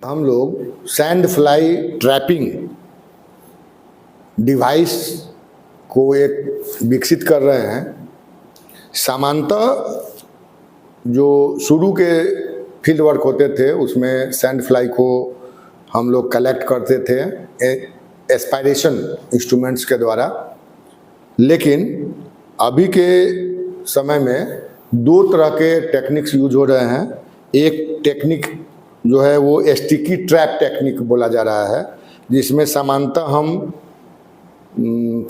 हम लोग sand fly trapping device को एक विकसित कर रहे हैं। सामान्यतः जो शुरू के फील्ड वर्क होते थे उसमें सैंड फ्लाई को हम लोग कलेक्ट करते थे एस्पायरेशन इंस्ट्रूमेंट्स के द्वारा, लेकिन अभी के समय में दो तरह के टेक्निक्स यूज हो रहे हैं। एक टेक्निक जो है वो स्टिकी ट्रैप टेक्निक बोला जा रहा है, जिसमें सामान्यतः हम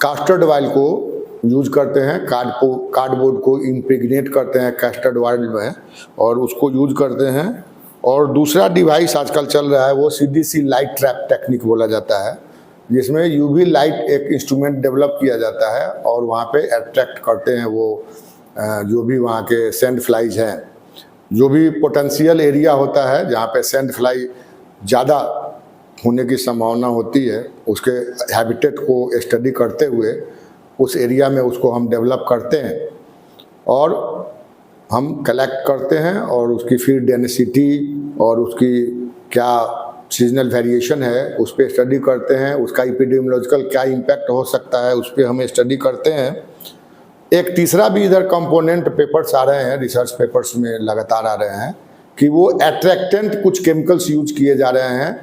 कास्टर्ड ऑयल को यूज करते हैं, कार्डबोर्ड को इम्प्रेग्नेट करते हैं कास्टर्ड ऑयल में और उसको यूज करते हैं। और दूसरा डिवाइस आजकल चल रहा है वो सीडीसी लाइट ट्रैप टेक्निक बोला जाता है, जिसमें यूवी लाइट एक इंस्ट्रूमेंट डेवलप किया जाता है और वहाँ पे अट्रैक्ट करते हैं वो जो भी वहाँ के सैंड फ्लाइज हैं। जो भी पोटेंशियल एरिया होता है जहाँ पे सैंड फ्लाई ज़्यादा होने की संभावना होती है, उसके हैबिटेट को स्टडी करते हुए उस एरिया में उसको हम डेवलप करते हैं और हम कलेक्ट करते हैं और उसकी फिर डेंसिटी और उसकी क्या सीजनल वेरिएशन है उस पर स्टडी करते हैं। उसका एपिडेमियोलॉजिकल क्या इम्पैक्ट हो सकता है उस पर हम स्टडी करते हैं। एक तीसरा भी इधर कंपोनेंट पेपर्स आ रहे हैं, रिसर्च पेपर्स में लगातार आ रहे हैं कि वो एट्रैक्टेंट कुछ केमिकल्स यूज किए जा रहे हैं।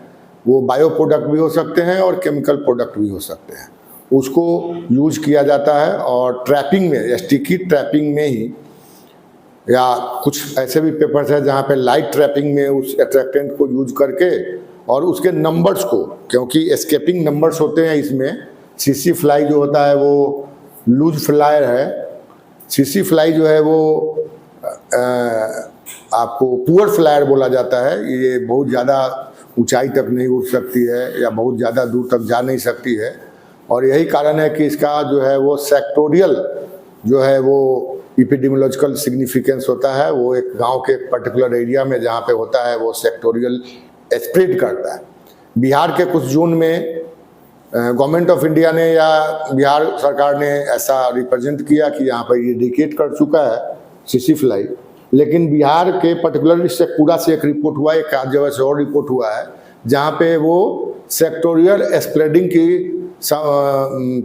वो बायो प्रोडक्ट भी हो सकते हैं और केमिकल प्रोडक्ट भी हो सकते हैं, उसको यूज किया जाता है। और ट्रैपिंग में, स्टिकी ट्रैपिंग में ही, या कुछ ऐसे भी पेपर्स हैं जहाँ पे लाइट ट्रैपिंग में उस एट्रैक्टेंट को यूज करके और उसके नंबर्स को, क्योंकि एस्केपिंग नंबर्स होते हैं इसमें। सीसी फ्लाई जो होता है वो लूज फ्लायर है, सीसी फ्लाई जो है वो आपको पुअर फ्लायर बोला जाता है। ये बहुत ज़्यादा ऊंचाई तक नहीं उड़ सकती है या बहुत ज़्यादा दूर तक जा नहीं सकती है, और यही कारण है कि इसका जो है वो सेक्टोरियल जो है वो एपिडेमियोलॉजिकल सिग्निफिकेंस होता है। वो एक गांव के एक पर्टिकुलर एरिया में जहाँ पे होता है वो सेक्टोरियल स्प्रेड करता है। बिहार के कुछ जोन में गवर्नमेंट ऑफ इंडिया ने या बिहार सरकार ने ऐसा रिप्रेजेंट किया कि यहाँ पर इरेडिकेट कर चुका है सीसी फ्लाई, लेकिन बिहार के पर्टिकुलर शेखपुरा से एक रिपोर्ट हुआ, एक जगह से और रिपोर्ट हुआ है जहाँ पे वो सेक्टोरियल स्प्रेडिंग की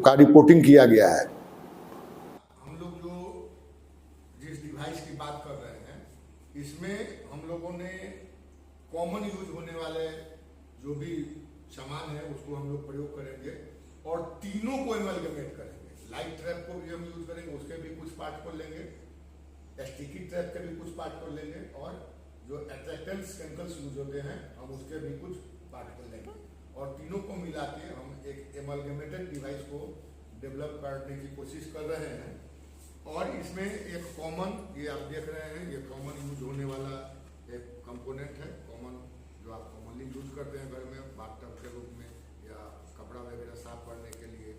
का रिपोर्टिंग किया गया है। हम लोग जो जिस डिवाइस की बात कर रहे हैं इसमें हम लोगों ने कॉमन यूज होने वाले जो भी सामान है उसको हम लोग प्रयोग करेंगे और तीनों को एमलगमेट करेंगे। लाइट ट्रैप को भी हम यूज करेंगे, उसके भी कुछ पार्ट को लेंगे, स्टिकी ट्रैप के भी कुछ पार्ट को लेंगे, और जो एट्रैक्टेंट्स केमिकल्स यूज होते हैं हम उसके भी कुछ पार्ट को लेंगे और तीनों को मिला के हम एक एमलगमेटेड डिवाइस को डेवलप करने की कोशिश कर रहे हैं। और इसमें एक कॉमन, ये आप देख रहे हैं, ये कॉमन यूज होने वाला एक कंपोनेंट है, कॉमन जो आप कॉमनली यूज करते हैं घर में बाथटब के रूप में या कपड़ा वगैरह साफ करने के लिए।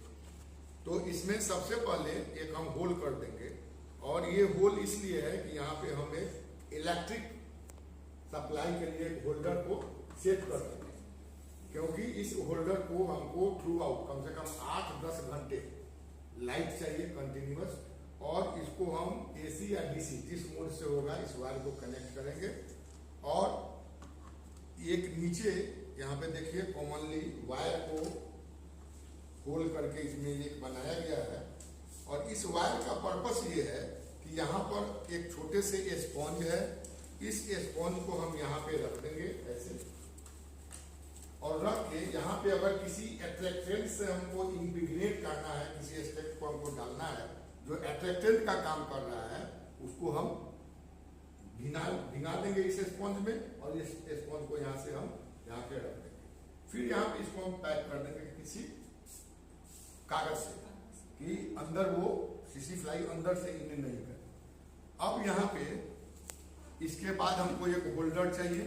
तो इसमें सबसे पहले एक हम होल कर देंगे, और ये होल इसलिए है कि यहाँ पे हम एक इलेक्ट्रिक सप्लाई के लिए होल्डर को सेट कर देंगे, क्योंकि इस होल्डर को हमको थ्रू आउट कम से कम 8-10 घंटे लाइट चाहिए कंटिन्यूअस, और इसको हम एसी या डीसी जिस मोड से होगा इस वायर को कनेक्ट करेंगे। और एक नीचे यहाँ पे देखिए कॉमनली वायर को होल करके इसमें एक बनाया गया है, और इस वायर का पर्पस ये है कि यहाँ पर एक छोटे से स्पॉन्ज है, इस स्पॉन्ज को हम यहाँ पे रख देंगे ऐसे, और रख के यहाँ पे अगर किसी एट्रैक्टेंट से हमको इम्प्रेग्नेट करना है, किसी स्टेप को हमको डालना है जो एट्रैक्टेंट का काम कर रहा है, उसको हम भिगा देंगे इस स्पॉन्ज में, और इस स्पॉन्ज को यहाँ से हम यहाँ पे रख देंगे। फिर यहाँ पे इसको हम पैक कर देंगे किसी कागज से कि अंदर वो सीसी फ्लाई अंदर से इन नहीं करे। अब यहाँ पे इसके बाद हमको एक होल्डर चाहिए,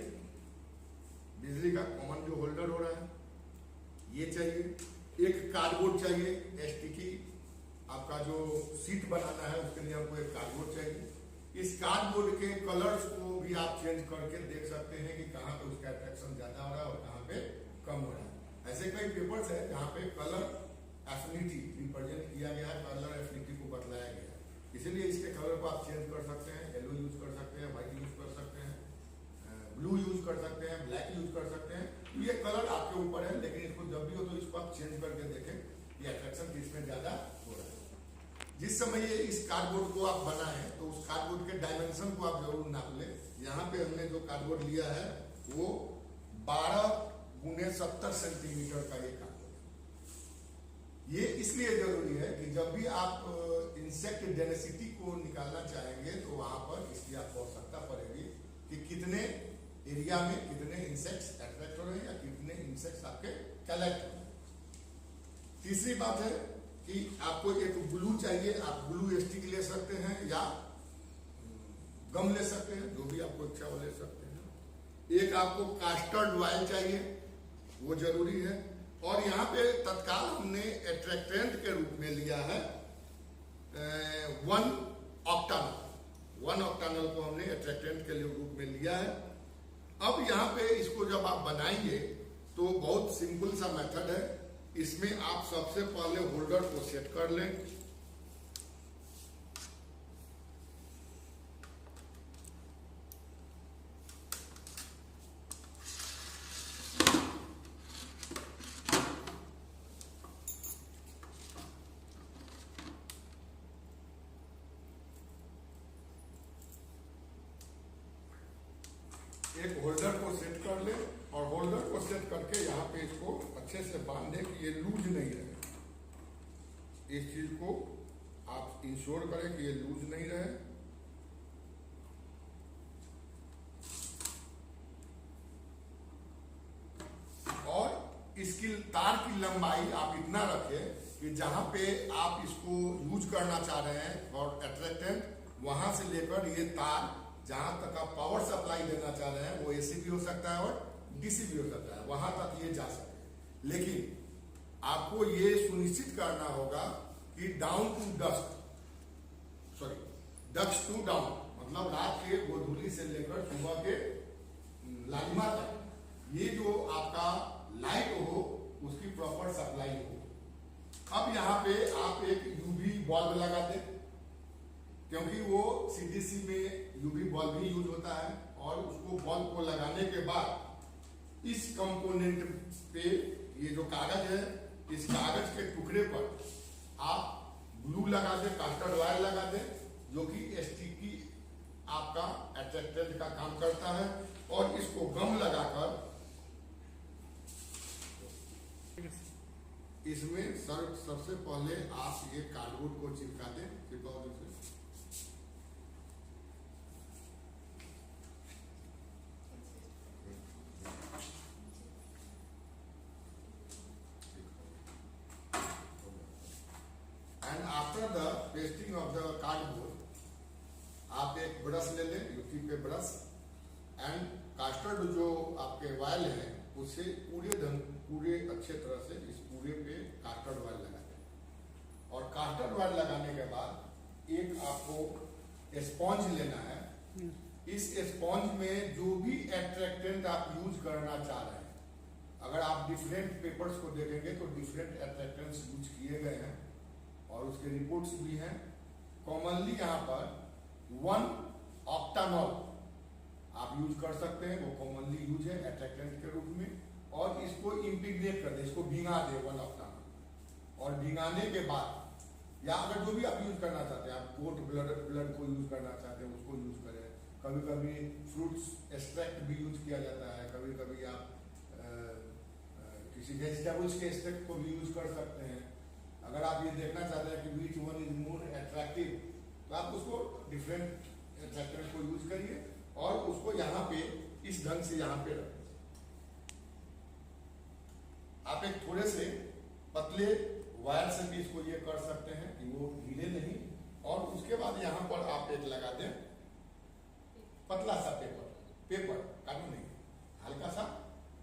बिजली का कॉमन जो होल्डर हो रहा है ये चाहिए, एक कार्डबोर्ड चाहिए, स्टिकी आपका जो सीट बनाना है उसके लिए हमको एक कार्डबोर्ड चाहिए। इस कार्डबोर्ड के कलर्स को भी आप चेंज करके देख सकते हैं कि कहाँ पे उसका अट्रैक्शन ज्यादा हो रहा है और कहाँ पे कम हो रहा है। ऐसे कई पेपर्स है जहाँ पे कलर एफिनिटी रिप्रेजेंट किया गया है, कलर एफिनिटी को बतलाया गया है, इसीलिए इसके कलर को आप चेंज कर सकते हैं। येलो यूज कर सकते हैं, व्हाइट यूज कर सकते हैं, ब्लू यूज कर सकते हैं, ब्लैक यूज कर सकते हैं, चेंज करके देखें कि अट्रैक्शन किसमें ज़्यादा हो रहा है। जिस समय ये इस कार्डबोर्ड को आप बनाएं तो उस कार्डबोर्ड के डायमेंशन को आप जरूर नाप लें। यहाँ पे हमने जो कार्डबोर्ड लिया है वो 12x70 सेंटीमीटर का ये कार्डबोर्ड है। ये इसलिए जरूरी है कि जब भी आप इंसेक्ट डेंसिटी को निकालना चाहेंगे तो वहां पर इसकी आपको आवश्यकता पड़ेगी कि कितने एरिया में कितने इंसेक्ट्स अट्रैक्ट हो रहे हैं या कितने इंसेक्ट्स आपके कलेक्ट हो रहे हैं। तीसरी बात है कि आपको एक ग्लू चाहिए। आप ग्लू स्टिक ले सकते हैं या गम ले सकते हैं, जो भी आपको इच्छा वो ले सकते हैं। एक आपको कास्टर्ड ऑयल चाहिए, वो जरूरी है। और यहाँ पे तत्काल हमने एट्रैक्टेंट के रूप में लिया है 1 ऑक्टानॉल। 1 ऑक्टानॉल को हमने एट्रैक्टेंट के रूप में लिया है। अब यहाँ पे इसको जब आप बनाएंगे तो बहुत सिंपल सा मेथड है। इसमें आप सबसे पहले होल्डर को सेट कर लें। एक होल्डर को सेट कर ले और होल्डर को सेट करके यहाँ पे इसको अच्छे से बांध दे कि ये लूज नहीं रहे। इस चीज को आप इंश्योर करें कि ये लूज नहीं रहे। और इसकी तार की लंबाई आप इतना रखें कि जहां पे आप इसको यूज करना चाह रहे हैं और अट्रैक्टेंट वहां से लेकर ये तार जहां तक आप पावर सप्लाई देना चाह रहे हैं वो एसी भी हो सकता है और डीसी भी हो सकता है, वहां तक ये जा सके। लेकिन आपको ये सुनिश्चित करना होगा कि dawn to dusk, sorry dusk to dawn, मतलब रात के गोधूली से लेकर सुबह के लालिमा तक ये जो आपका लाइट हो उसकी प्रॉपर सप्लाई हो। अब यहाँ पे आप एक यूवी बल्ब लगा दें, क्योंकि वो सीडीसी में यूवी बल्ब भी यूज होता है। और उसको बल्ब को लगाने के बाद इस कंपोनेंट पे ये जो कागज है, इस कागज के टुकड़े पर आप ग्लू लगा दें, कास्टर्ड वायर लगा दें, जो कि स्टिकी आपका अट्रैक्टेंट का काम करता है। और इसको गम लगाकर इसमें सबसे पहले आप ये कार्डबोर्ड को चिपका दें। चिपकाओ इसे। And after the pasting of the cardboard आप एक ब्रश ले लें, यूपी पे ब्रश, एंड कास्टर्ड जो आपके वायल है उसे पूरे अच्छे तरह से इस पूरे पे कास्टर्ड वायल लगा दें। और कास्टर्ड वायल लगाने के बाद एक आपको स्पॉन्ज लेना है। इस स्पॉन्ज में जो भी एट्रैक्टेंट आप यूज करना चाह रहे हैं, अगर आप डिफरेंट पेपर्स को देखेंगे तो डिफरेंट एट्रैक्टेंट्स यूज किए गए हैं और उसके रिपोर्ट्स भी हैं। कॉमनली यहाँ पर 1 ऑक्टानॉल आप यूज कर सकते हैं, वो कॉमनली यूज है एट्रैक्टेंट के रूप में। और इसको इम्प्रीग्नेट कर दे, इसको भिंगा दे 1 ऑक्टानॉल। और भिंगाने के बाद या अगर जो भी आप यूज करना चाहते हैं, आप गोट ब्लड को यूज करना चाहते हैं उसको यूज करें। कभी कभी फ्रूट्स एक्सट्रैक्ट भी यूज किया जाता है, कभी कभी आप किसी वेजिटेबल्स के एक्सट्रैक्ट को भी यूज कर सकते हैं। अगर आप ये देखना चाहते हैं कि which one is more attractive तो आप उसको डिफरेंट एट्रैक्टेंट को यूज करिए और उसको यहाँ पे इस ढंग से यहाँ पे रखें। आप एक थोड़े से पतले वायर से भी इसको ये कर सकते हैं कि वो हिले नहीं। और उसके बाद यहाँ पर आप एक लगा दें पतला सा पेपर काटू नहीं, हल्का सा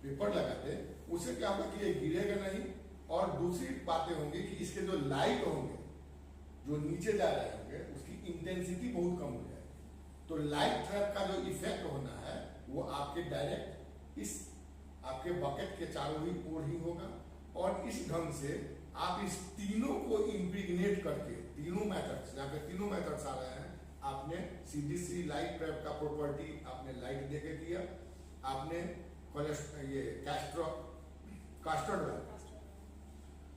पेपर लगा दें। उससे क्या होगा कि ये गिरेगा नहीं। और दूसरी बातें होंगी कि इसके जो लाइट होंगे जो नीचे जा रहे होंगे उसकी इंटेंसिटी बहुत कम हो जाएगी। तो लाइट ट्रैप का जो इफेक्ट होना है वो आपके डायरेक्ट इस आपके बकेट के चारों ही ओर ही होगा। और इस ढंग से आप इस तीनों को इम्प्रीग्नेट करके, तीनों मेथड्स, यहाँ पे तीनों मेथड्स आ रहे हैं। आपने सीडीसी लाइट ट्रैप का प्रॉपर्टी आपने लाइट देके किया, आपने ये कास्टर्ड वायर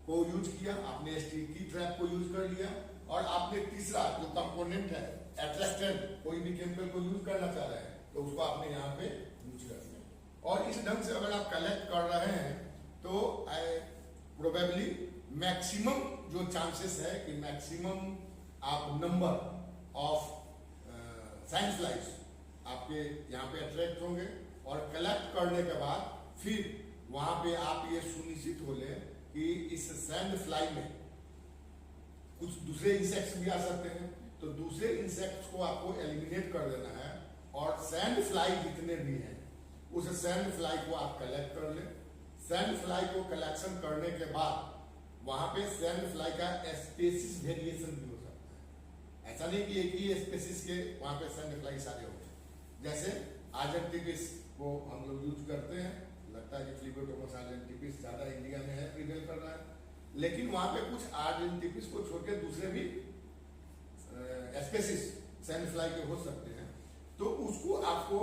को यूज किया, आपने स्टिकी ट्रैप को यूज कर लिया, और आपने तीसरा जो कंपोनेंट है एट्रैक्टेंट, कोई भी केमिकल को यूज करना चाह रहे हैं तो उसको आपने यहाँ पे यूज कर दिया। और इस ढंग से अगर आप कलेक्ट कर रहे हैं तो प्रोबेबली मैक्सिमम जो चांसेस है कि मैक्सिमम आप नंबर ऑफ सैंड फ्लाइज आपके यहाँ पे अट्रैक्ट होंगे, और कलेक्ट करने के बाद फिर वहां पे आप ये सुनिश्चित हो लें कि इस सैंड फ्लाई में कुछ दूसरे इंसेक्ट्स भी आ सकते हैं, तो दूसरे इंसेक्ट्स को आपको एलिमिनेट कर देना है, और सैंड फ्लाई जितने भी हैं उस सैंड फ्लाई को आप कलेक्ट कर लें। सैंड फ्लाई को कलेक्शन करने के बाद वहां पे सैंड फ्लाई का स्पेसिस वेरिएशन भी हो सकता है। ऐसा नहीं कि एक ही स्पेसिस के वहां पे सैंड फ्लाई सारे होते हैं। जैसे आर्जेंटिपिस को हम लोग यूज करते हैं, लगता है कि फ्लिबोटोमस आर्जेंटिपिस ज्यादा इंडिया में है, प्रिवेल कर रहा है, लेकिन वहां पे कुछ आर्जेंटिपिस को छोड़ के दूसरे भी स्पेसिस सैंड फ्लाई के हो सकते हैं। तो उसको आपको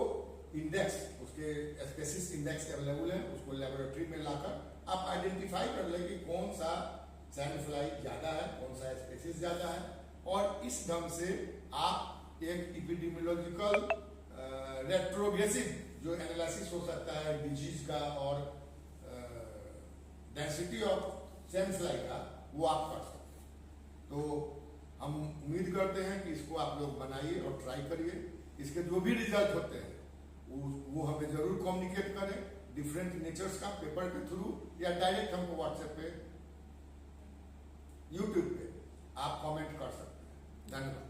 इंडेक्स, उसके स्पेसिस इंडेक्स अवेलेबल है, उसको लेबोरेटरी में लाकर आप आइडेंटिफाई कर ले कि कौन सा सैंड फ्लाई ज्यादा है, कौन सा स्पेसिस ज्यादा है, और इस ढंग से आप एक इपिडेमियोलॉजिकल रेट्रोग्रेसिव जो एनालिसिस हो सकता है डिजीज का और डेंसिटी ऑफ सैंड फ्लाई का, वो आप कर सकते हैं। तो हम उम्मीद करते हैं कि इसको आप लोग बनाइए और ट्राई करिए। इसके जो भी रिजल्ट होते हैं वो हमें जरूर कम्युनिकेट करें, डिफरेंट नेचर्स का पेपर के थ्रू, या डायरेक्ट हमको व्हाट्सएप पे, यूट्यूब पे आप कमेंट कर सकते हैं। धन्यवाद।